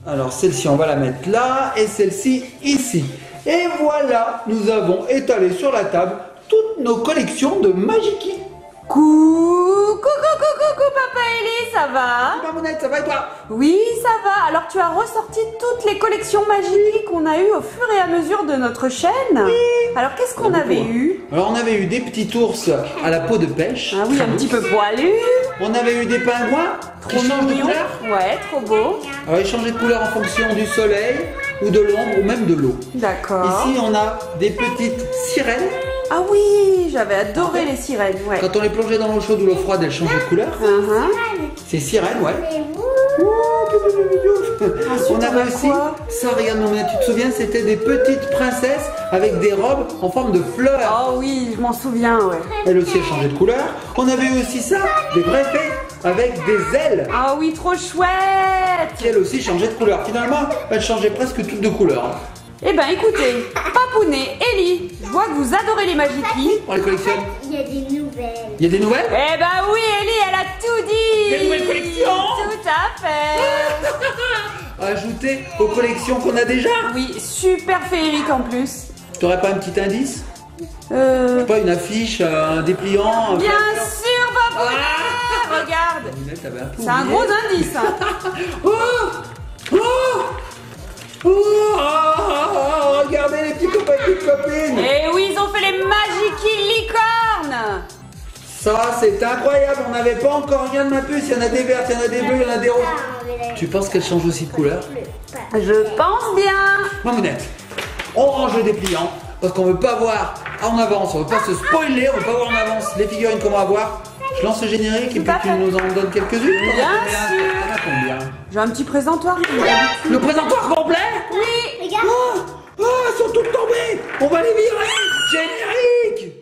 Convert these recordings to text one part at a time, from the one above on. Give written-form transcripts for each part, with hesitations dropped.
Alors celle-ci, on va la mettre là et celle-ci ici. Et voilà, nous avons étalé sur la table toutes nos collections de Magiki. Coucou, Papa Eli, ça va? Mamounette, ça va et toi? Oui, ça va. Alors tu as ressorti toutes les collections Magiki qu'on a eues au fur et à mesure de notre chaîne. Oui. Alors qu'est-ce qu'on avait eu? Alors on avait eu des petits ours à la peau de pêche. Ah oui, un petit peu poilu. On avait eu des pingouins qui changent de couleur. Ouais, trop beau. Alors ils changeaient de couleur en fonction du soleil ou de l'ombre ou même de l'eau. D'accord. Ici on a des petites sirènes. Ah oui, j'avais adoré les sirènes, ouais. Quand on les plongeait dans l'eau chaude ou l'eau froide, elles changeaient de couleur. C'est sirènes, ouais. On avait aussi ça, regarde Mamounette, tu te souviens, c'était des petites princesses avec des robes en forme de fleurs. Oh oui, je m'en souviens, ouais. Elle aussi a changé de couleur. On avait eu aussi ça, des vraies fées avec des ailes. Ah oui, trop chouette. Qui elle aussi changeait de couleur. Finalement, elles changeaient presque toutes de couleur. Eh ben écoutez, Papounet, Eli, je vois que vous adorez les Magiki. On les collectionne. Il y a des nouvelles. Il y a des nouvelles? Eh ben oui, Eli, elle a tout dit. Des nouvelles collections. Tout à fait. Ajouter aux collections qu'on a déjà. Oui, super féerique en plus. T'aurais pas un petit indice? Je sais pas, une affiche, un dépliant. Bien sûr, Papounet. Regarde. C'est un gros indice. Regardez les petits copains et petites copines. Eh oui, ils ont fait les Magiki licornes. Ça, c'est incroyable. On n'avait pas encore rien de ma puce. Il y en a des vertes, il y en a des bleus, il y en a des roses. Tu penses qu'elles changent aussi de couleur? Je pense bien. Mamounette, on range le dépliant parce qu'on veut pas voir en avance, on veut pas se spoiler, on veut pas voir en avance les figurines qu'on va voir. Je lance le générique et puis tu nous en donnes quelques-unes. Bien sûr. T'en as combien? J'ai un petit présentoir. Le présentoir complet? Oui. Regarde. Oh, elles sont toutes tombées. On va les virer. Générique.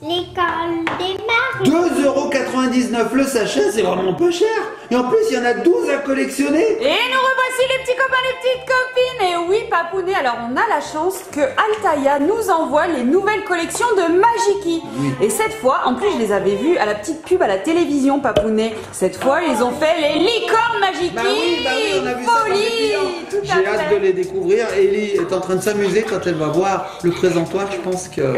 L'école démarre. 2,99 € le sachet, c'est vraiment pas cher. Et en plus, il y en a 12 à collectionner. Et nous revoici les petits copains, les petites copines. Et oui, Papounet, alors on a la chance que Altaïa nous envoie les nouvelles collections de Magiki. Oui. Et cette fois, en plus, je les avais vues à la petite pub à la télévision, Papounet. Cette fois, ils ont fait les licornes Magiki. Bah oui, on a vu ça dans les Folie. clients. Tout à J'ai hâte fait. de les découvrir. Ellie est en train de s'amuser quand elle va voir le présentoir. Je pense que...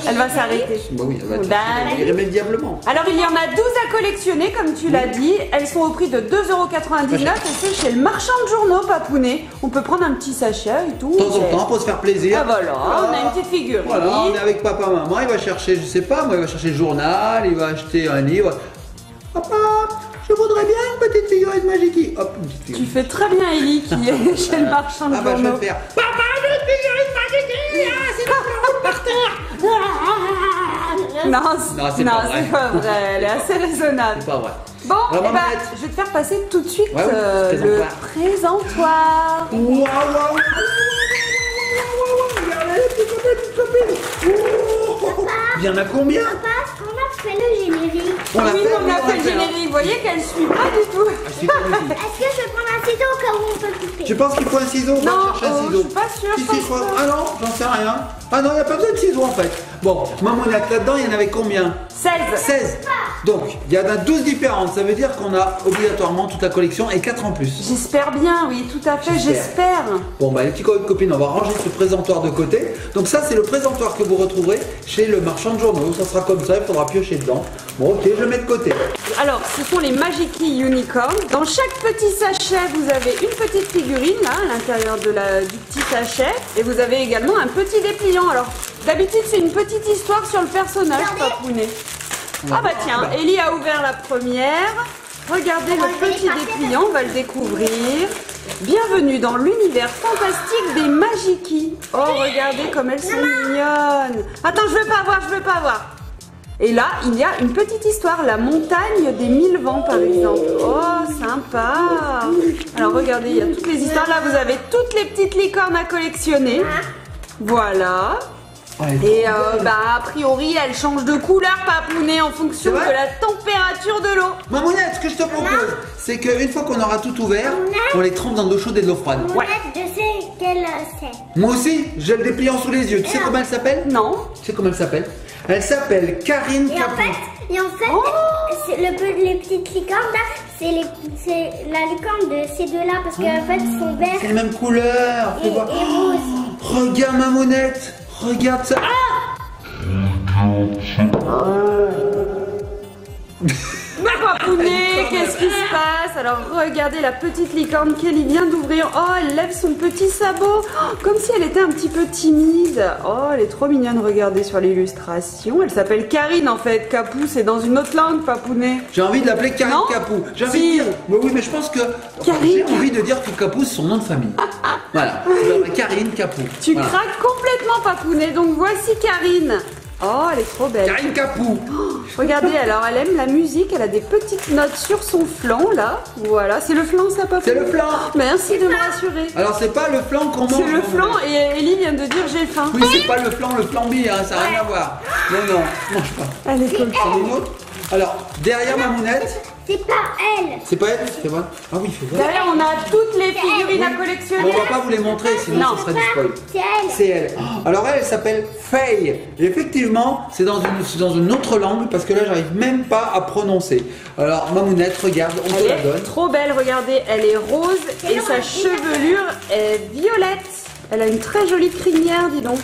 Elle va s'arrêter. Bah oui, elle va être Bah, irrémédiablement. Alors il y en a 12 à collectionner comme tu l'as dit, elles sont au prix de 2,99 € et c'est chez le marchand de journaux Papounet. On peut prendre un petit sachet et tout. De temps en temps, pour se faire plaisir. Ah voilà, on a une petite figurine. Voilà, on est avec papa, maman, il va chercher, je sais pas, moi il va chercher le journal, il va acheter un livre. Papa, je voudrais bien une petite figurine Magiki. Hop, une petite Tu figurine. fais très bien Ellie qui est chez le marchand de Ah bah je vais journaux. le faire. Papa, j'ai une figurine Magiki. Ah, c'est pas par terre. Non, c'est pas vrai. c'est pas vrai, elle est assez raisonnable. C'est pas vrai. Bon, Alors, eh ben, Mamounette. je vais te faire passer tout de suite Ouais, oui, le présentoir. présentoir. Waouh, waouh, regardez les petites copines. Il y en a combien? Papa, on a fait le générique. On l'a Oui, fait, on a fait le générique. Vous voyez qu'elle suit pas du tout. Ah, je suis pas du tout. Est-ce que je peux prendre un ciseau au cas où on peut couper? Tu penses qu'il faut un ciseau? Va Non, chercher un je ciseau. suis pas sûre. Si, je si, pense pas. Ah non, j'en sais rien. Ah non, il n'y a pas besoin de ciseaux en fait. Bon, Mamounette, là-dedans, il y en avait combien? 16. 16. Donc, il y en a 12 différentes. Ça veut dire qu'on a obligatoirement toute la collection et 4 en plus. J'espère bien, oui, tout à fait, j'espère. Bon, bah les petits copines, on va ranger ce présentoir de côté. Donc ça, c'est le présentoir que vous retrouverez chez le marchand de journaux. Ça sera comme ça, il faudra piocher dedans. Bon, ok, je le mets de côté. Alors, ce sont les Magiki Unicorn. Dans chaque petit sachet, vous avez une petite figurine, là, à l'intérieur du petit sachet. Et vous avez également un petit dépliant. Alors, d'habitude, c'est une petite histoire sur le personnage, Papounet. Ah bah tiens, Ellie a ouvert la première. Regardez le petit dépliant, on va le découvrir. Bienvenue dans l'univers fantastique des Magiki. Oh, regardez comme elles sont mignonnes. Attends, je veux pas voir. Et là, il y a une petite histoire, la montagne des 1000 vents par exemple. Oh, sympa. Alors regardez, il y a toutes les histoires. Là, vous avez toutes les petites licornes à collectionner. Voilà. Et a priori, elle change de couleur, Papounet, en fonction de la température de l'eau. Mamounette, ce que je te propose, c'est qu'une fois qu'on aura tout ouvert, on les trempe dans de l'eau chaude et de l'eau froide. Ouais. Je sais quelle c'est. Moi aussi, j'ai le dépliant sous les yeux. Tu sais comment elle s'appelle? Non. Tu sais comment elle s'appelle? Elle s'appelle Karine Et en Capou. fait, Oh les petites licornes là, c'est la licorne de ces deux-là parce qu'en fait ils sont C'est verts les mêmes couleurs. Fais et voir. roses. Regarde Mamounette. Regarde ça. Mais Papounet, qu'est-ce qui se passe? Alors regardez la petite licorne qu'elle vient d'ouvrir. Oh, elle lève son petit sabot, oh, comme si elle était un petit peu timide. Oh, elle est trop mignonne, regardez sur l'illustration. Elle s'appelle Karine en fait. Capou, c'est dans une autre langue, Papounet. J'ai envie de l'appeler Karine Non. Capou. J'ai envie Si. de dire. Mais oui, mais je pense que. Karine. J'ai envie de dire que Capou, c'est son nom de famille. Voilà. Karine Capou. Tu Voilà. craques complètement, Papounet. Donc voici Karine. Oh, elle est trop belle. Karine Capou. Regardez, alors elle aime la musique, elle a des petites notes sur son flanc là. Voilà, c'est le flanc ça, Papounet? C'est le flanc. Merci de me rassurer. Alors, c'est pas le flanc qu'on mange. C'est le flanc et Ellie vient de dire j'ai faim. Oui, c'est pas le flambi, hein, ça n'a rien à voir. Non, non, mange pas. Elle est comme ça. C'en est une autre. Alors, derrière Mamounette, C'est pas elle. c'est pas elle, c'est vrai. Ah oui, il faut voir. Derrière, on a toutes les figurines à On collectionner. va pas vous les montrer, sinon Non. ce serait du spoil. C'est elle. C'est elle. Alors elle s'appelle Faye. Et effectivement, c'est dans une autre langue parce que là, j'arrive même pas à prononcer. Alors Mamounette, regarde, on te la Elle est donne. trop belle, regardez, elle est rose et sa chevelure est violette. Elle a une très jolie crinière, dis donc.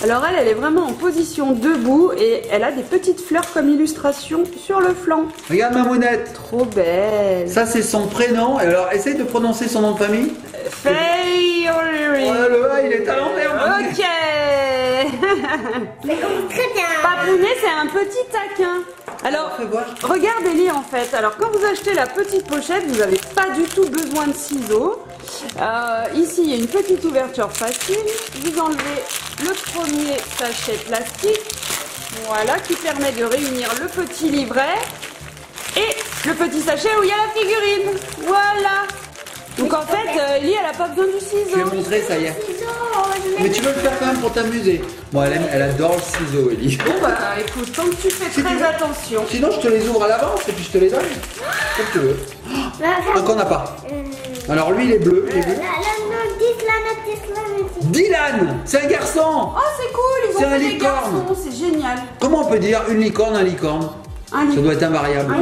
Alors elle est vraiment en position debout et elle a des petites fleurs comme illustration sur le flanc. Regarde Mamounette. Trop belle. Ça, c'est son prénom. Et alors, essaye de prononcer son nom de famille. Faye O'Leary. Oh là là, il est à l'envers. Mamounette. Ok. Mais comme très bien. Papounet, c'est un petit taquin. Alors, Fais voir. regarde Ellie en fait. Alors, quand vous achetez la petite pochette, vous n'avez pas du tout besoin de ciseaux. Ici, il y a une petite ouverture facile. Vous enlevez le premier sachet plastique. Voilà, qui permet de réunir le petit livret et le petit sachet où il y a la figurine. Voilà. Donc en fait, Ellie, elle n'a pas besoin du Je vais ciseau. montrer, ça y est. Ciseaux, Mais tu veux le faire quand même pour t'amuser. Bon, elle adore le ciseau, Ellie. Bon bah écoute, tant que tu fais Si tu très veux. attention. Sinon, je te les ouvre à l'avance et puis je te les donne. Comme tu veux. Donc, on n'a pas. Alors, lui, il est bleu. Il est bleu. Dylan, c'est un garçon. Oh c'est cool, ils C'est ont un fait des licorne. garçons, c'est génial. Comment on peut dire une licorne, un licorne? Un Ça licorne. doit être invariable.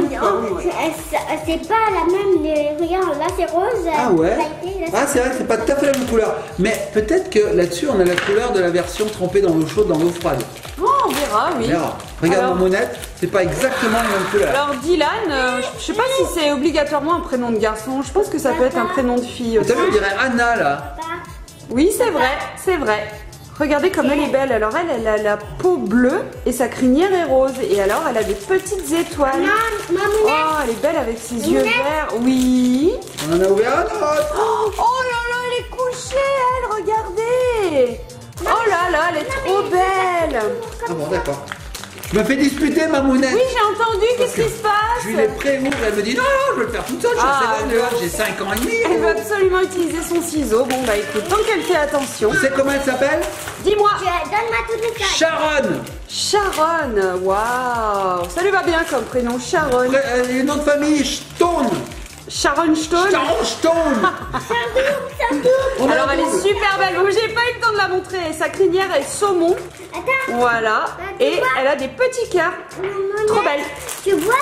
C'est pas la même. Regarde, là c'est rose. Ah ouais. pailleté, là, Ah c'est vrai que c'est pas tout à fait la même couleur. Mais peut-être que là-dessus on a la couleur de la version trempée dans l'eau chaude, dans l'eau froide. Oh, on verra, oui. Regarde, regarde Alors- Mamounette, c'est pas exactement la même couleur. Alors Dylan, je sais pas si c'est obligatoirement un prénom de garçon, je pense que ça peut être un prénom de fille aussi. T'as vu, on dirait Anna là. Papa. Oui, c'est vrai, c'est vrai. Regardez comme elle est belle. Alors elle a la peau bleue et sa crinière est rose. Et alors elle a des petites étoiles. Non, Mamounette. Oh, elle est belle avec ses yeux verts. Oui. On en a ouvert un autre. Oh là là, elle est couchée, elle, regardez. Oh là là, elle est trop belle. Ah bon d'accord. Je me fais disputer Mamounette. Oui, j'ai entendu, qu'est-ce qui se passe? Je lui les préouvre, elle me dit non, non, je vais le faire toute seule, je suis Ah, assez bonne, j'ai 5 ans et demi. Elle veut absolument utiliser son ciseau. Bon bah écoute, tant qu'elle fait attention. Tu sais comment elle s'appelle? Dis-moi. Donne-moi toutes les cartes. Sharon. Sharon, waouh, ça lui va bien comme prénom, Sharon. Le nom de famille, Stone. Sharon Stone. Sharon Stone. On a Alors la elle est double. super belle, bon j'ai pas eu le temps de la montrer. Sa crinière est saumon, Attends. voilà, et elle a des petits cœurs. Mamounette, Trop belle. Tu vois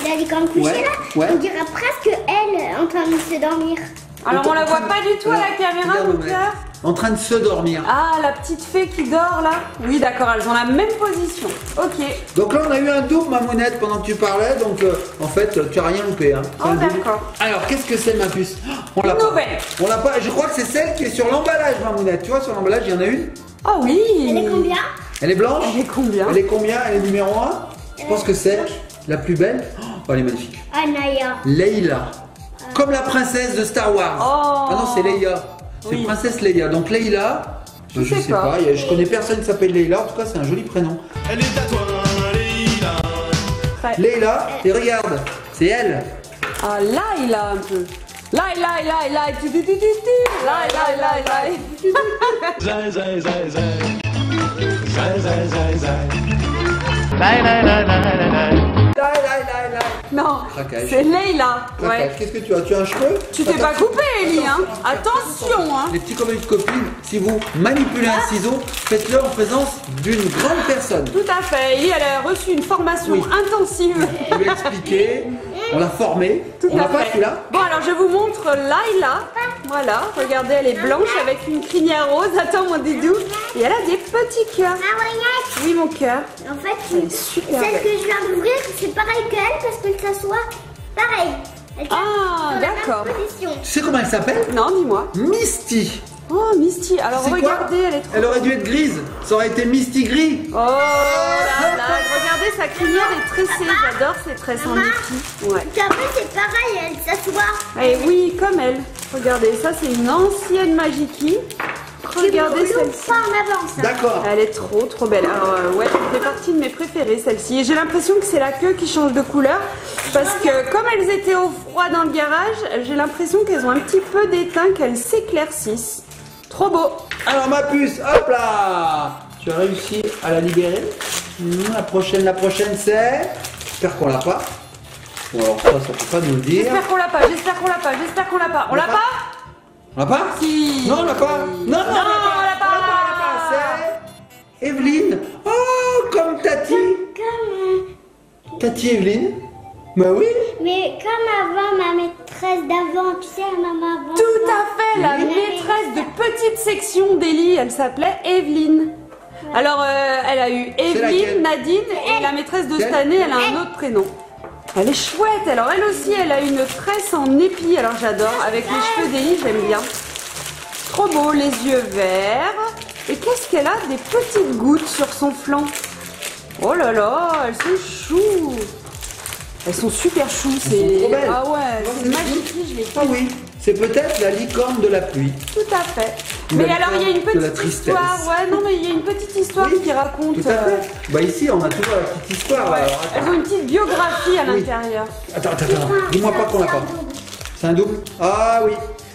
la licorne couchée Ouais, là? ouais. On dirait presque elle en train de se dormir. Alors on la voit pas du tout à la Alors, caméra, regarde, mon Mamounette. cœur. En train de se dormir. Ah, la petite fée qui dort là. Oui d'accord, elles ont la même position. Ok. Donc là on a eu un double Mamounette pendant que tu parlais, donc en fait tu as rien loupé. Hein. C'est Oh un double. d'accord. Alors qu'est-ce que c'est ma puce? On l'a pas. Nouvelle. On l'a pas. Je crois que c'est celle qui est sur l'emballage Mamounette. Tu vois sur l'emballage il y en a une. Oh oui. Elle est combien? Elle est blanche. Elle est combien? Elle est combien? Elle est numéro 1. Je pense que c'est la plus belle. Oh elle est magnifique. Ah, Naya. Leila. Comme la princesse de Star Wars. Oh. Ah non c'est Leia. C'est Oui. princesse Leia. Donc Leila. Je sais sais pas. pas. Je connais personne qui s'appelle Leila. En tout cas c'est un joli prénom. Elle est à toi, Leïla. Ouais. Leila. Et regarde. C'est elle. Ah là il a un peu. Là, tu, là. Zai, zai, zai, zai. Zai, zai, zai, zai. Lai, lai, lai, lai, lai, lai. Lai, lai, lai, lai. Non, Craquage. c'est Leïla. Craquage. Ouais. Qu'est-ce que tu as? Tu as un cheveu? Tu t'es pas coupé, Ellie, hein? Attention, hein. Les petits copains de copines, si vous manipulez un ciseau, faites-le en présence d'une grande personne. Tout à fait. Ellie, elle a reçu une formation Oui. intensive. On lui a expliqué, on l'a formé. Tout On à l'a pas fait. celui-là? Bon, alors je vous montre Laïla. Voilà, regardez, elle est blanche avec une crinière rose. Attends, mon Didou. Et elle a des petits cœurs. Ah, regarde. Oui, mon cœur. En fait, Elle est super celle belle. que je viens d'ouvrir, c'est pareil qu'elle parce que ça soit pareil. Elle tient Ah, dans la même d'accord. position. Tu sais comment elle s'appelle? Non, dis-moi. Misty. Oh, Misty. Alors, C'est quoi? regardez, elle est trop... Elle aurait dû être grise. Ça aurait été Misty gris. Oh là là, regardez, sa crinière est tressée. J'adore ces tresses en Misty. Ouais. Puis après, c'est pareil, elle s'assoit. Et oui, comme elle. Regardez, ça c'est une ancienne Magiki. Regardez celle-ci. Pas en avance. Hein. D'accord. Elle est trop belle. Alors ouais, elle fait partie de mes préférées celle-ci. Et j'ai l'impression que c'est la queue qui change de couleur. Parce que comme elles étaient au froid dans le garage, j'ai l'impression qu'elles ont un petit peu d'éteint, qu'elles s'éclaircissent. Trop beau. Alors ma puce, hop là. Tu as réussi à la libérer. La prochaine c'est... J'espère qu'on l'a pas. Bon alors ça peut pas nous le dire. J'espère qu'on l'a pas, j'espère qu'on l'a pas, j'espère qu'on l'a pas. On l'a pas? On l'a pas? Si. Non, on l'a pas. Non, on l'a pas. C'est Evelyne. Oh, comme Tati. Tati Evelyne. Bah oui. Mais comme avant, ma maîtresse d'avant, tu sais, la maman avant. Tout à fait, la maîtresse de petite section d'Ellie, elle s'appelait Evelyne. Alors, elle a eu laquelle? Evelyne, Nadine, et la maîtresse de cette année, elle a un autre prénom. Elle est chouette, alors elle aussi, elle a une tresse en épi, alors j'adore. Avec les cheveux d'Ellie, j'aime bien. Trop beau, les yeux verts. Et qu'est-ce qu'elle a? Des petites gouttes sur son flanc. Oh là là, elles sont choues. Elles sont super choues, sont c'est... trop belles. Ah ouais, Non, c'est mais magique, je les Ah oui, c'est peut-être la licorne de la pluie. Tout à fait. Ou Mais la alors il y a une licorne de la petite tristesse. histoire. Ouais, non mais il y a une petite histoire Oui, qui raconte. Tout à fait. Bah ici, on a toujours la petite histoire. Ouais. Alors, attends. Elles ont une petite biographie à Oui. l'intérieur. Attends. Dis-moi pas qu'on l'a pas. C'est un double? Ah oui.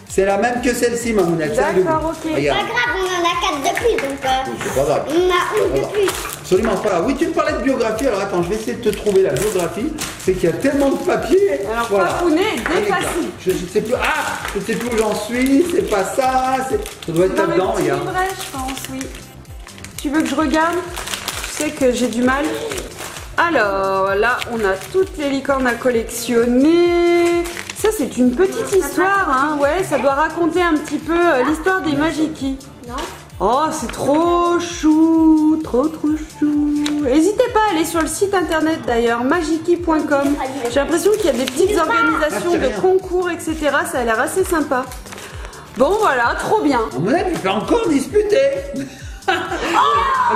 C'est la même que celle-ci, Mamounette. C'est un double. D'accord, ok. Pas Regarde. grave, on en a 4 de plus, donc C'est pas grave. on a 11 de plus. Absolument pas grave. Oui, tu me parlais de biographie. Alors attends, je vais essayer de te trouver la biographie. C'est qu'il y a tellement de papier. Alors, Papounet est Un dépassé. exemple. Je sais plus. Ah, je sais plus où j'en suis. C'est pas ça. Ça doit être Dans le là-dedans. petit Regarde. livret, je pense, oui. Tu veux que je regarde? Je sais que j'ai du mal. Alors, là, on a toutes les licornes à collectionner. Ça, c'est une petite histoire, hein. Ouais, ça doit raconter un petit peu l'histoire des Magiki. Non. Oh, c'est trop chou, trop chou. N'hésitez pas à aller sur le site internet d'ailleurs, magiki.com. J'ai l'impression qu'il y a des petites organisations Ah, c'est de rien. concours, etc. Ça a l'air assez sympa. Bon, voilà, trop bien. Mamounette, il peut encore disputer. Elle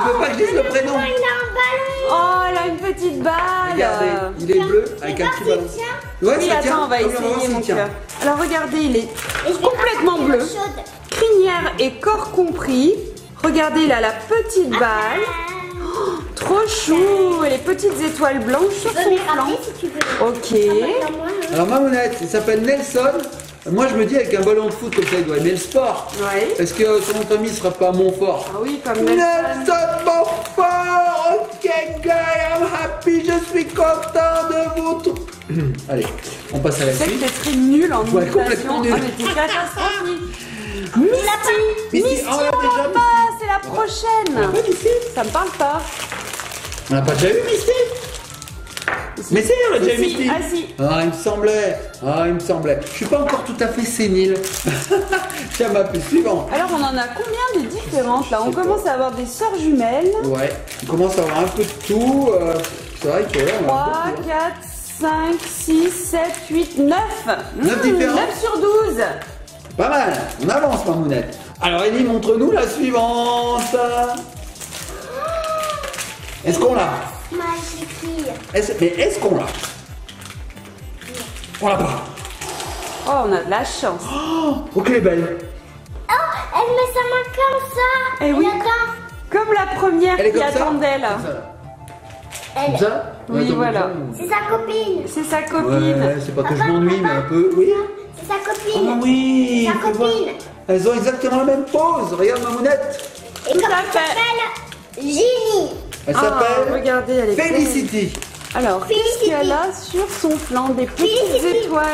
veut pas que je dise le prénom. Il a un ballon. Oh, elle a une petite balle. Regardez, il est bleu avec un Regarde, petit ballon. il tient. Ouais, Oui, ça tient. attends, on va Regarde, voir essayer s'il mon tient. cœur. Alors regardez, il est Et je vais complètement pas bleu. faire chaude. Crinière et corps compris. Regardez, il a la petite balle. Trop chou. Et les petites étoiles blanches sur Tu peux son me flanc. rappeler si tu veux. Ok. Alors Mamounette, il s'appelle Nelson. Moi je me dis avec un ballon de foot comme ça, il doit aimer le sport. Ouais. Est-ce que son nom de famille sera pas Montfort? Ah oui, comme Nelson. Nelson Montfort. Ok guy, I'm happy, je suis content de vous tous. Allez, on passe à la Je sais que suite. t'es très nul en Ouais, imitation. complètement nul. Ah, mais t'es catastrophique. Misty, Misty, on l'a on déjà l'a vu. pas, c'est la prochaine. Ouais, Misty. Ça me parle pas. On n'a pas déjà eu Misty? Mais si, on l'a déjà eu Si, Misty. ah si. Ah, il me semblait. Je suis pas encore tout à fait sénile. Tiens, ma puce suivante. Alors on en a combien de différentes là? On commence à avoir des sœurs jumelles. Ouais, on commence à avoir un peu de tout. C'est vrai que ouais, on a 3, un peu de tout. 4, 5, 6, 7, 8, 9. 9 différentes. 9 sur 12. Pas mal, on avance, Mamounette. Alors, Ellie, montre-nous la suivante. Est-ce qu'on l'a? Magique. Mais est-ce qu'on l'a? On l'a pas. Oh, on a de la chance. Oh, qu'elle est belle. Oh, elle met sa main comme ça. Eh oui. Attends. Comme la première Elle est qui comme ça? attendait là. Comme ça, là. Elle, Comme ça? Oui, Attends, voilà. comme c'est sa copine. C'est sa ça. copine. Ouais, c'est pas que je m'ennuie, mais un peu. Oui. C'est sa copine. Ah oui. Sa tu vois. copine. Elles ont exactement la même pose. Regarde, Mamounette. Et Tout comment à elle fait. s'appelle? Ginny. Elle Ah, s'appelle regardez, elle est belle. Felicity. Alors, qu'est-ce qu'il y a là sur son flanc? Des petites Felicity. étoiles.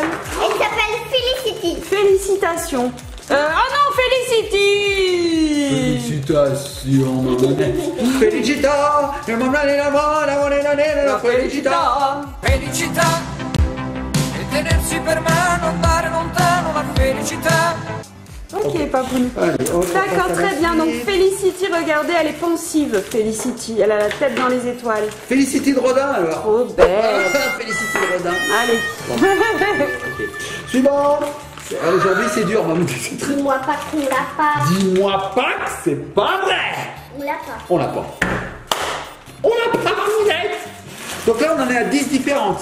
Elle s'appelle Felicity. Félicitations. Oh non, Felicity. Félicitations, Mamonette. Felicita. Felicita. Felicità e tenersi per mano, andare lontano la felicità. Ok, Papoune. Allez, on D'accord, passe à la très bien. Donc suite. Felicity, regardez, elle est pensive, Felicity. Elle a la tête dans les étoiles. Felicity de Rodin alors. Trop belle. Felicity de Rodin. Allez. Ok. Suivant. Aujourd'hui c'est dur, Mamounette. C'est très- Dis-moi pas qu'on l'a pas. Dis-moi pas que c'est pas vrai. On l'a pas. On l'a pas. On l'a pas, Mamounette. Donc là on en est à 10 différentes.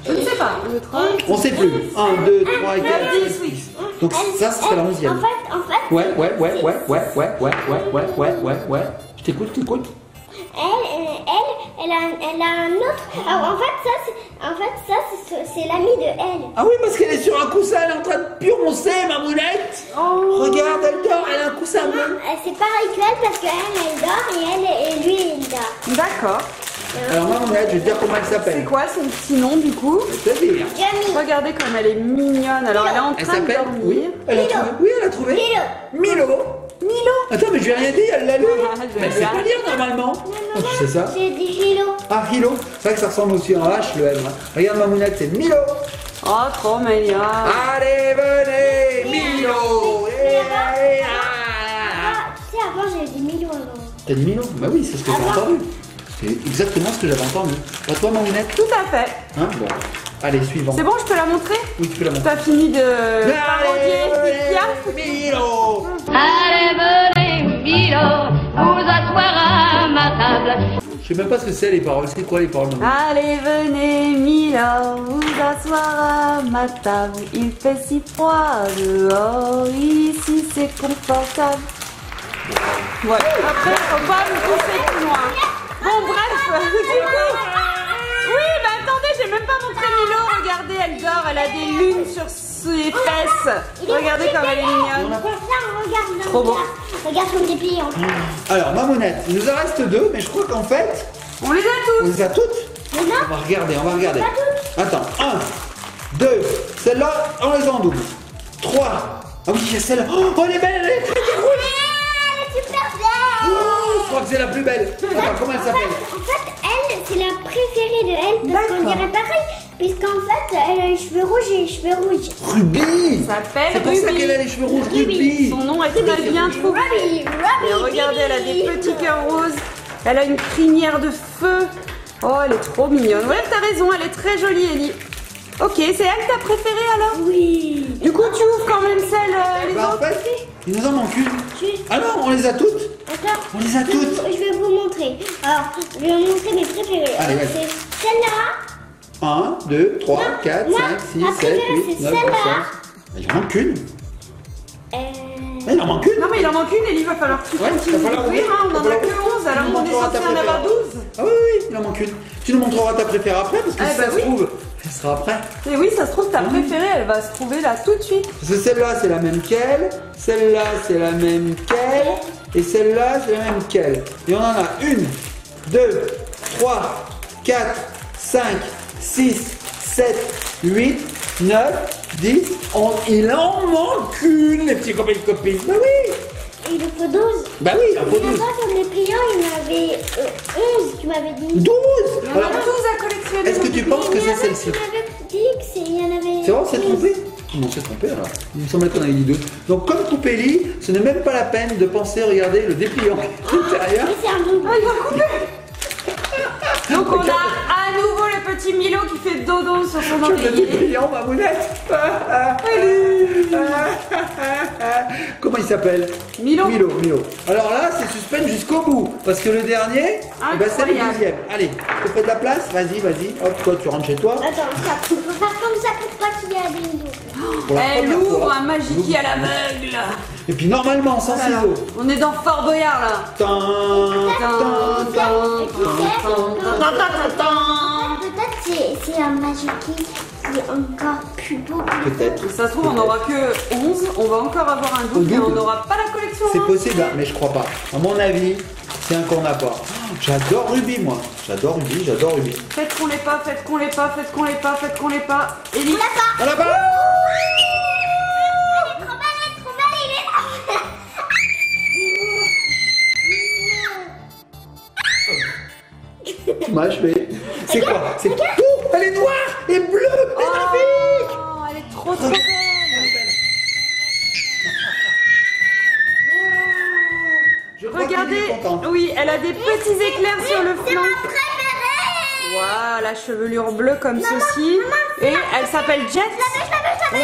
Je ne sais pas. 2, 3. On sait plus. 1, 2, 3, 4, 10, oui. Donc ça c'est la 11e. En fait, Ouais. Je t'écoute. elle a un autre. Alors, en fait, ça, c'est l'ami de elle. Ah oui, parce qu'elle est sur un coussin, elle est en train de pioncer, Mamounette. Oh. Regarde, elle dort, elle a un coussin bleu. C'est pareil qu'elle parce qu'elle dort et lui, il dort. D'accord. Alors Mamounette, je vais te dire comment elle C'est s'appelle. quoi son petit nom du coup? Je vais te dire. Jamie. Regardez comme elle est mignonne. Alors elle est en Elle train de s'appelle. dormir. Oui, elle a Milo. trouvé. Oui, elle a trouvé. Milo. Milo. Attends, mais je lui ai rien dit, elle l'a lu. Ah, je Mais l'ai elle sait bien. pas lire normalement. Oh, tu sais ça? J'ai dit Gilo. Ah, Hilo. C'est vrai que ça ressemble aussi en H, le M. Hein. Regarde Mamounette, c'est Milo. Oh, trop mignon. Allez, venez, Milo. Tu sais, avant, j'ai dit Milo avant. T'as dit Milo? Bah oui, c'est ce que j'ai entendu. C'est exactement ce que j'avais entendu. Pas toi, Mamounette? Tout à fait. Hein, bon. Allez, suivant. C'est bon, je peux la montrer? Oui, tu peux la montrer. T'as fini de parodier Edith Piaf? Milo. Allez, venez, Milo, vous asseoir à ma table. Je sais même pas ce que c'est les paroles. C'est quoi les paroles, Mamounette? Allez, venez, Milo, vous asseoir à ma table. Il fait si froid dehors, ici c'est confortable. Ouais, après, faut pas me pousser plus loin. Bon, bref, du coup. Oui, mais attendez, j'ai même pas montré Milo. Regardez, elle dort, elle a des lunes sur ses fesses. Regardez comme elle est mignonne. Regarde. Trop beau. Regarde son dépliant. Alors, Mamounette, il nous en reste 2, mais je crois qu'en fait, On les a on tous. les a toutes. Mais non. On va regarder. Attends, 1, 2, celle-là, on les a en double. 3, ah oui, il y a celle-là. Oh, elle est belle, elle est très rouge. Elle est super belle. Oh, je crois que c'est la plus belle. Attends, comment elle s'appelle? En fait, elle, c'est la préférée de elle parce qu'on D'accord. dirait pareil. Puisqu'en fait, elle a les cheveux rouges et les cheveux rouges. Ruby. Ça s'appelle C'est pour ça Ruby. qu'elle a les cheveux rouges, Ruby. Ruby. Son nom est très bien trouvé. Ruby, Et regardez, elle a des petits cœurs roses. Elle a une crinière de feu. Oh, elle est trop mignonne. Ouais, t'as raison, elle est très jolie, Ellie. Ok, c'est elle ta préférée alors? Oui. Du coup, tu ouvres quand même celle, les Bah, en autres? fait, il nous en manque une. Juste. Ah non, on les a toutes. Attends. On les a toutes. Je vais vous montrer. Alors, je vais vous montrer mes préférées. Allez, vas-y. C'est celle-là. 1, 2, 3, 4, moi, 5, 6, ma 7, préférée, 8, c'est 9, 10. celle-là. Il en manque une. Il en manque une. Non, mais il en manque une, Ellie, va falloir que tu Ouais, continues va falloir d'ouvrir, ouvrir. hein. On en Va a que falloir 11, alors ouvrir. on est Montre-moi censé ta en avoir préférée. 12. Ah oui, il en manque une. Tu nous montreras ta préférée après parce que Eh si bah ça se oui. trouve, elle sera après. Et oui, ça se trouve, ta préférée, elle va se trouver là tout de suite. Parce que celle-là, c'est la même qu'elle. Celle-là, c'est la même qu'elle. Et celle-là, c'est la même qu'elle. Et on en a 1, 2, 3, 4, 5, 6, 7, 8, 9, 10, 11. Il en manque une, les petits copains et copines. Bah oui. Il en faut 12. Bah oui, il en faut Mais 12. moi, sur les pliants, il y en avait 11, tu m'avais dit. 12. Il y en a Alors, 12 à collectionner. est-ce que tu penses que c'est celle-ci? Tu m'avais dit qu'il y en avait. C'est vrai, on s'est trompé? Non, on s'est trompé alors. Il me semblait qu'on avait dit 12. Donc, comme pour Péli, ce n'est même pas la peine de penser, regardez le dépliant intérieur. Mais c'est un double. Ah, il va couper. Donc on a à nouveau le petit Milo qui fait dodo sur son Le oreiller. dépliant, Mamounette. Comment il s'appelle? Milo. Milo. Alors là, c'est suspense jusqu'au bout. Parce que le dernier, eh ben, c'est le Incroyable. deuxième. Allez, tu fais de la place? Vas-y. Hop, toi, tu rentres chez toi. Attends, ça faut faire comme ça pour pas qu'il y ait des doubles. Pour la Elle première ouvre fois. un Magiki à l'aveugle. Et puis normalement, sans Voilà. ciseaux. On est dans Fort Boyard là. Tan, tan, tan. Peut-être c'est un Magiki qui est encore plus beau. Peut-être. Ça se trouve on n'aura que 11, on va encore avoir un double, mais on double. n'aura pas la collection. C'est hein. possible, hein, mais je crois pas. À mon avis, c'est un qu'on n'a pas. J'adore Ruby, moi. J'adore Ruby, j'adore Ruby. Faites qu'on l'ait pas, faites qu'on l'ait pas, faites qu'on l'ait pas, faites qu'on l'ait pas. Ellie. On l'a pas. Elle est trop belle, il est là. Tu m'as achevé. C'est quoi? C'est quoi? Oh, elle est noire et bleue. Magnifique. Oh, elle est trop belle. Je crois qu'il Regardez, est content. oui, elle a des petits éclairs sur le C'est flanc. ma préférée. Voilà, la chevelure bleue comme ceci. Et elle s'appelle Jet. Bon,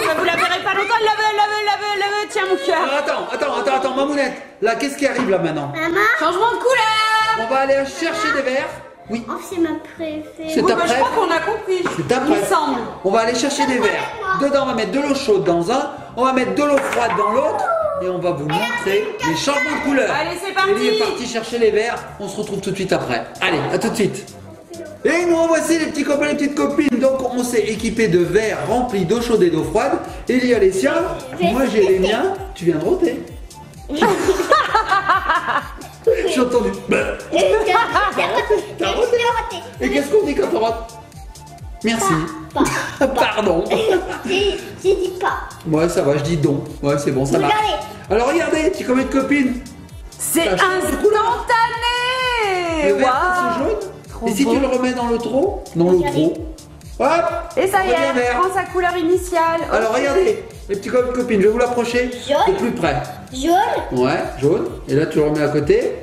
bah, vous la verrez pas longtemps. La veut, tiens mon cœur. Attends, Mamounette. Là, qu'est-ce qui arrive là maintenant? Maman, Changement de couleur. On va aller chercher des verres. Oui. oh, c'est ma préférée. C'est Oui, ta bah, je prête. crois qu'on a compris. C'est ta Il me prête. semble. On va aller chercher des verres. Dedans, on va mettre de l'eau chaude dans un. On va mettre de l'eau froide dans l'autre. Et on va vous montrer les changements de couleur. Allez, c'est parti. Ellie est partie chercher les verres. On se retrouve tout de suite après. Allez, à tout de suite. Et nous voici les petits copains et les petites copines. Donc on s'est équipé de verres remplis d'eau chaude et d'eau froide. Ellie a les siens. Moi j'ai les miens. Tu viens de roter. J'ai entendu. T'as roté. Et qu'est-ce qu'on dit quand on rote? Merci. Pardon. J'ai dit pas. Ouais, ça va, je dis don. Ouais, c'est bon, ça marche. Regardez. Alors regardez, petit copain de copines. C'est Ça change de couleur. instantané. Le vert Waouh. c'est jaune. Trop Et si beau. tu le remets dans l'eau trop, hop. Et ça y est, redevient elle vert. prend sa couleur initiale. Alors Ok. regardez, les petits copains de copines, je vais vous l'approcher Jaune. de plus près. Jaune. Ouais, jaune. Et là tu le remets à côté.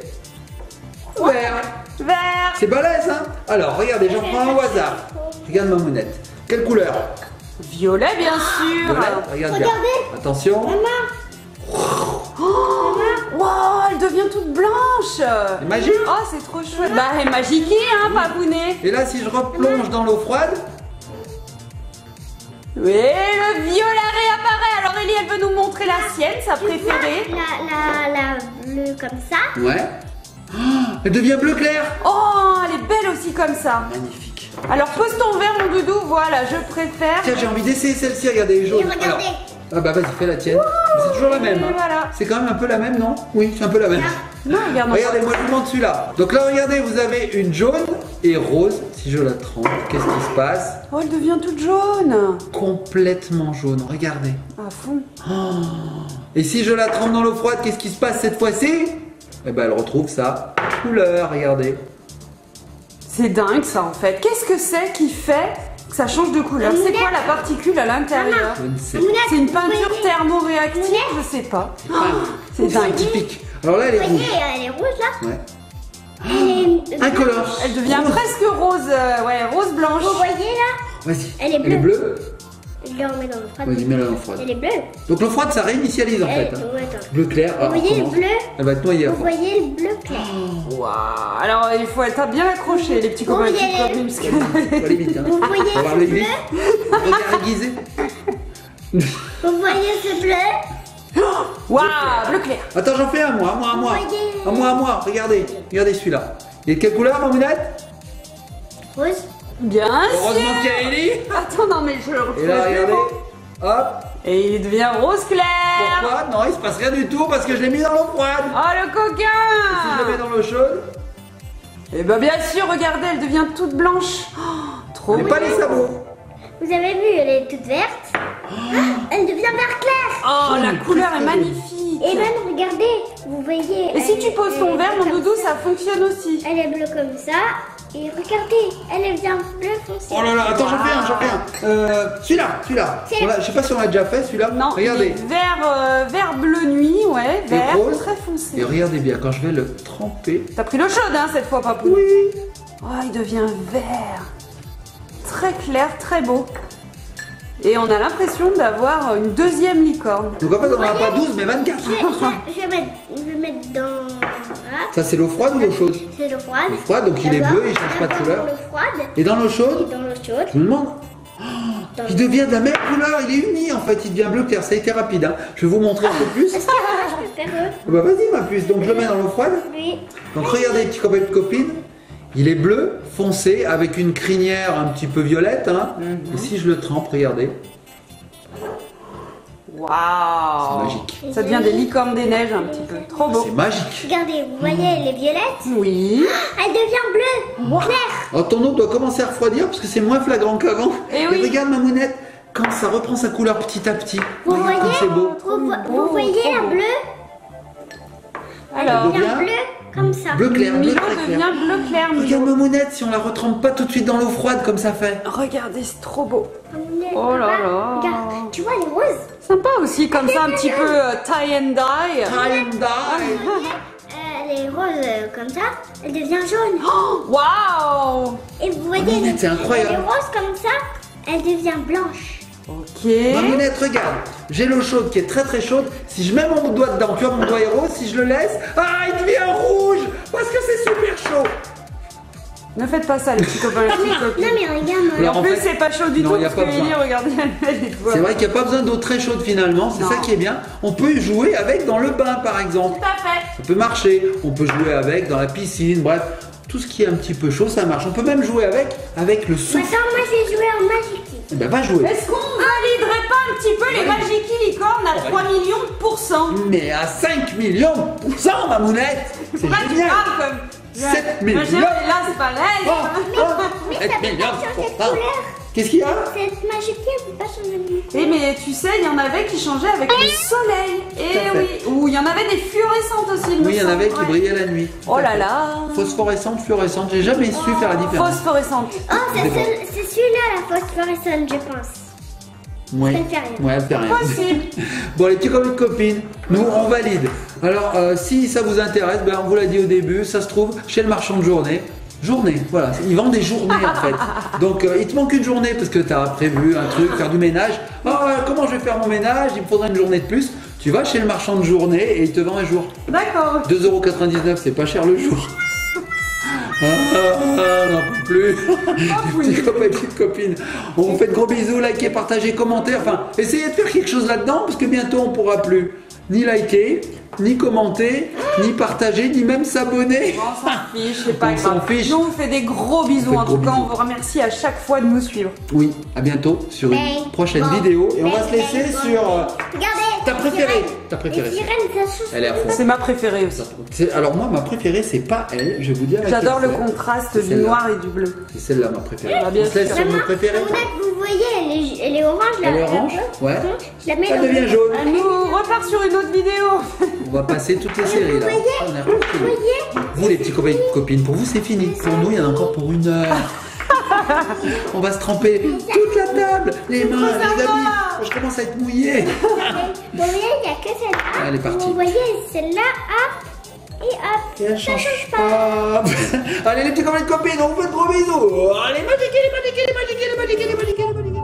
Vert. Vert. C'est balèze, hein? Alors regardez, j'en prends un au hasard. Regarde ma mounette. Quelle couleur? Violet, bien sûr. Violet. Regarde bien. Regardez. Attention. Wow, elle devient toute blanche. C'est magique. Oh, c'est trop chouette. Bah, elle est magique, hein, papounet. Et là si je replonge dans l'eau froide. Oui, le violet réapparaît. Alors, Ellie, elle veut nous montrer la sienne, sa préférée. La bleue comme ça. Ouais. Oh, elle devient bleu clair. Oh, elle est belle aussi comme ça. Magnifique. Alors, pose ton verre, mon doudou. Voilà, je préfère. Tiens, j'ai envie d'essayer celle-ci, regardez les jaunes. Et regardez. Alors, ah bah vas-y, fais la tienne. C'est toujours la même. Et hein. voilà. C'est quand même un peu la même, non? Oui, c'est un peu la même. Non, regarde. Regardez, moi je vous montre celui-là. Donc là, regardez, vous avez une jaune et rose. Si je la trempe, qu'est-ce qui se passe? Oh, elle devient toute jaune. Complètement jaune, regardez. À fond. Et si je la trempe dans l'eau froide, qu'est-ce qui se passe cette fois-ci? Eh ben, elle retrouve sa couleur, regardez. C'est dingue, ça, en fait. Qu'est-ce que c'est qui fait que ça change de couleur? C'est quoi la particule à l'intérieur? Je ne sais pas. C'est une peinture thermoréactive? Je sais pas. Oh, c'est dingue. Scientifique. Alors là, elle est Vous rouge. voyez, elle est rouge là. Ouais. Elle est Incolore. Elle devient Rose. presque rose, ouais, rose blanche. Vous voyez là. Vas-y. Elle est Elle est bleue. bleue. Je la remets dans l'eau froide. Vas-y, mets-la dans l'eau froide. Elle est bleue. Donc l'eau froide, ça réinitialise en fait. hein. Ouais, attends. Bleu clair. Vous voyez le bleu? Elle va être noyée à Vous fond. voyez le bleu clair. Waouh. Alors, il faut être bien accroché, les petits copains et les petites voyez- copines, parce que- Faut aller vite, hein. Vous voyez On va voir ce le bleu? vite. Regard aiguisé. Vous voyez ce bleu? Waouh, bleu clair. Attends, j'en fais un moi, Voyez. À moi, regardez. Regardez celui-là. Il est de quelle couleur, ma mounette? Rose. Bien Heureusement sûr. qu'il y a Ellie. Attends, non, mais je le retrouve. Et là, regardez. Hop. Et il devient rose clair. Pourquoi? Non, il se passe rien du tout parce que je l'ai mis dans l'eau froide. Oh, le Si je le mets coquin. dans l'eau chaude, Et ben bien sûr, regardez, elle devient toute blanche. Oh, trop j'ai pas les sabots. Vous avez vu, elle est toute verte. Elle devient vert clair. Oh, la couleur est magnifique. Et même, regardez, vous voyez. Et si elle tu poses est ton verre, mon comme doudou, ça. ça fonctionne aussi. Elle est bleue comme ça. Et regardez, elle est bien bleu foncé. Oh là là, attends, j'en fais un. Celui-là. C'est- Je sais pas si on l'a déjà fait celui-là. Non, Regardez. il est vert bleu nuit, ouais, Et vert, rose. très foncé. Et regardez bien, quand je vais le tremper. T'as pris l'eau chaude, hein, cette fois, papou. Oui. Oh, il devient vert. Très clair, très beau. Et on a l'impression d'avoir une deuxième licorne. Donc en fait, on n'en a pas 12, mais 24. Je vais mettre dans. Là. Ça, c'est l'eau froide ou l'eau chaude? C'est l'eau froide. L'eau froide, donc il est D'abord, bleu, il change pas de d'abord couleur. Dans l'eau froide. Et dans l'eau Et chaude, dans l'eau chaude. je me demande. Dans Il devient de la même couleur, il est uni en fait, il devient bleu clair. Ça a été rapide, hein. Je vais vous montrer un peu plus. Est-ce que je peux faire Bah vas-y ma puce, donc je le mets dans l'eau froide. Oui. Donc regardez, petit copain de copine, il est bleu foncé avec une crinière un petit peu violette. Hein. Et si je le trempe, regardez. Waouh. C'est magique. Ça devient des licornes des neiges un petit peu. Trop beau. C'est magique. Regardez, vous voyez les violettes? Oui. Elle devient bleue, claire. Alors ton eau doit commencer à refroidir parce que c'est moins flagrant qu'avant. Eh oui. regarde ma mounette, quand ça reprend sa couleur petit à petit. Vous Regarde comme voyez c'est beau. Vous voyez trop un beau. bleu? Elle Alors, devient bien. bleue comme ça. Bleu clair, bleu Milo très clair. devient bleu clair. Regarde Milo. ma mounette, si on la retrempe pas tout de suite dans l'eau froide comme ça fait. Regardez, c'est trop beau. Oh là là. Regarde, tu vois les roses? Sympa aussi, comme ça, un petit peu tie and dye. Time die. Les roses comme ça, elle devient jaune. Waouh. Et vous voyez Mamounette, c'est incroyable. les roses comme ça, elle devient blanche. Ok. Mamounette, regarde, j'ai l'eau chaude qui est très très chaude. Si je mets mon doigt dedans, tu vois, mon doigt est rose, si je le laisse, il devient rouge parce que c'est super chaud. Ne faites pas ça, les petits copains, les petites copines. Non mais regarde, Et Alors, en en plus, fait, c'est pas chaud du non, tout y a parce pas que Ellie, besoin. regardez, elle met les doigts. C'est vrai qu'il n'y a pas besoin d'eau très chaude finalement, c'est Non. ça qui est bien. On peut jouer avec dans le bain par exemple. Tout à fait. Ça peut marcher. On peut jouer avec dans la piscine, bref. Tout ce qui est un petit peu chaud, ça marche. On peut même jouer avec le souffle. maintenant moi je vais jouer en Magic. Eh ben, va jouer. Est-ce qu'on validerait pas un petit peu les Magiki licornes à 3 millions de pourcents? Mais à 5 millions de pourcents, ma mounette. C'est Là, tu génial. parles comme... 7 millions. Moi, j'ai là, c'est pas l'aise. Mais 7 ça peut millions pas de changer de pourcents. couleur. Qu'est-ce qu'il y a? Cette Magic elle peut pas changer de couleur. Eh mais tu sais, il y en avait qui changeaient avec le soleil. Eh fait. oui. Ou il y en avait des fluorescentes aussi. me Oui, il y en semble. avait qui Ouais. brillaient la nuit. Oh là là. Phosphorescente, fluorescente, j'ai jamais su faire la différence. Phosphorescente. Oh, c'est C'est bon. celui-là la phosphorescente je pense. Ouais. Elle fait rien. Ouais, elle fait rien. Possible. Bon, les petits copains de copines, nous on valide. Alors, si ça vous intéresse, ben, on vous l'a dit au début, ça se trouve chez le marchand de journée. Journée, voilà, ils vendent des journées en fait. Donc il te manque une journée parce que tu as prévu un truc, faire du ménage. Comment je vais faire mon ménage? Il me faudra une journée de plus. Tu vas chez le marchand de journée et il te vend un jour. D'accord. 2,99 €, c'est pas cher le jour. N'en peux plus. Les petits copains et petites copines, on vous fait de gros bisous, likez, partagez, commentez. Enfin, essayez de faire quelque chose là-dedans parce que bientôt on pourra plus ni liker, ni commenter, ni partager, ni même s'abonner. On s'en fiche, c'est pas On s'en grave. fiche. Nous, on vous fait des gros bisous. fait En de tout gros cas, on bisous. vous remercie à chaque fois de nous suivre. Oui, à bientôt sur une Bang, prochaine bang, vidéo et on va bang, se laisser bang, sur Regardez. ta les préférée. sirènes. Ta préférée. Les sirènes, ça change. Elle est à fond. C'est ma préférée aussi. Alors moi, ma préférée, c'est pas elle. Je vais vous dire. J'adore le laquelle c'est. contraste C'est du celle-là. noir et du bleu. C'est celle-là ma préférée. Ah, bien On se laisse sûr. sur nos préférées. Mamounette, vous voyez, elle est orange là. Elle est orange, ouais. Je la mets Ça dans devient le- jaune. Elle est- On repart sur une autre vidéo. On va passer toutes les séries là. voyez On est reparti. Vous les petits copains et copines, pour vous c'est fini. Pour nous, il y en a encore pour 1 heure. On va se tremper toute la table, les mains, les habits. Je commence à être mouillé. Vous voyez, il n'y a que celle-là. Elle est partie. Vous voyez, celle-là, hop, et hop. Et elle change pas. Allez les petits copains et copines, on vous fait de gros bisous. Allez, magiquez, les magiquez, les magiquez, les magiquez, les magiquez, les magiquez.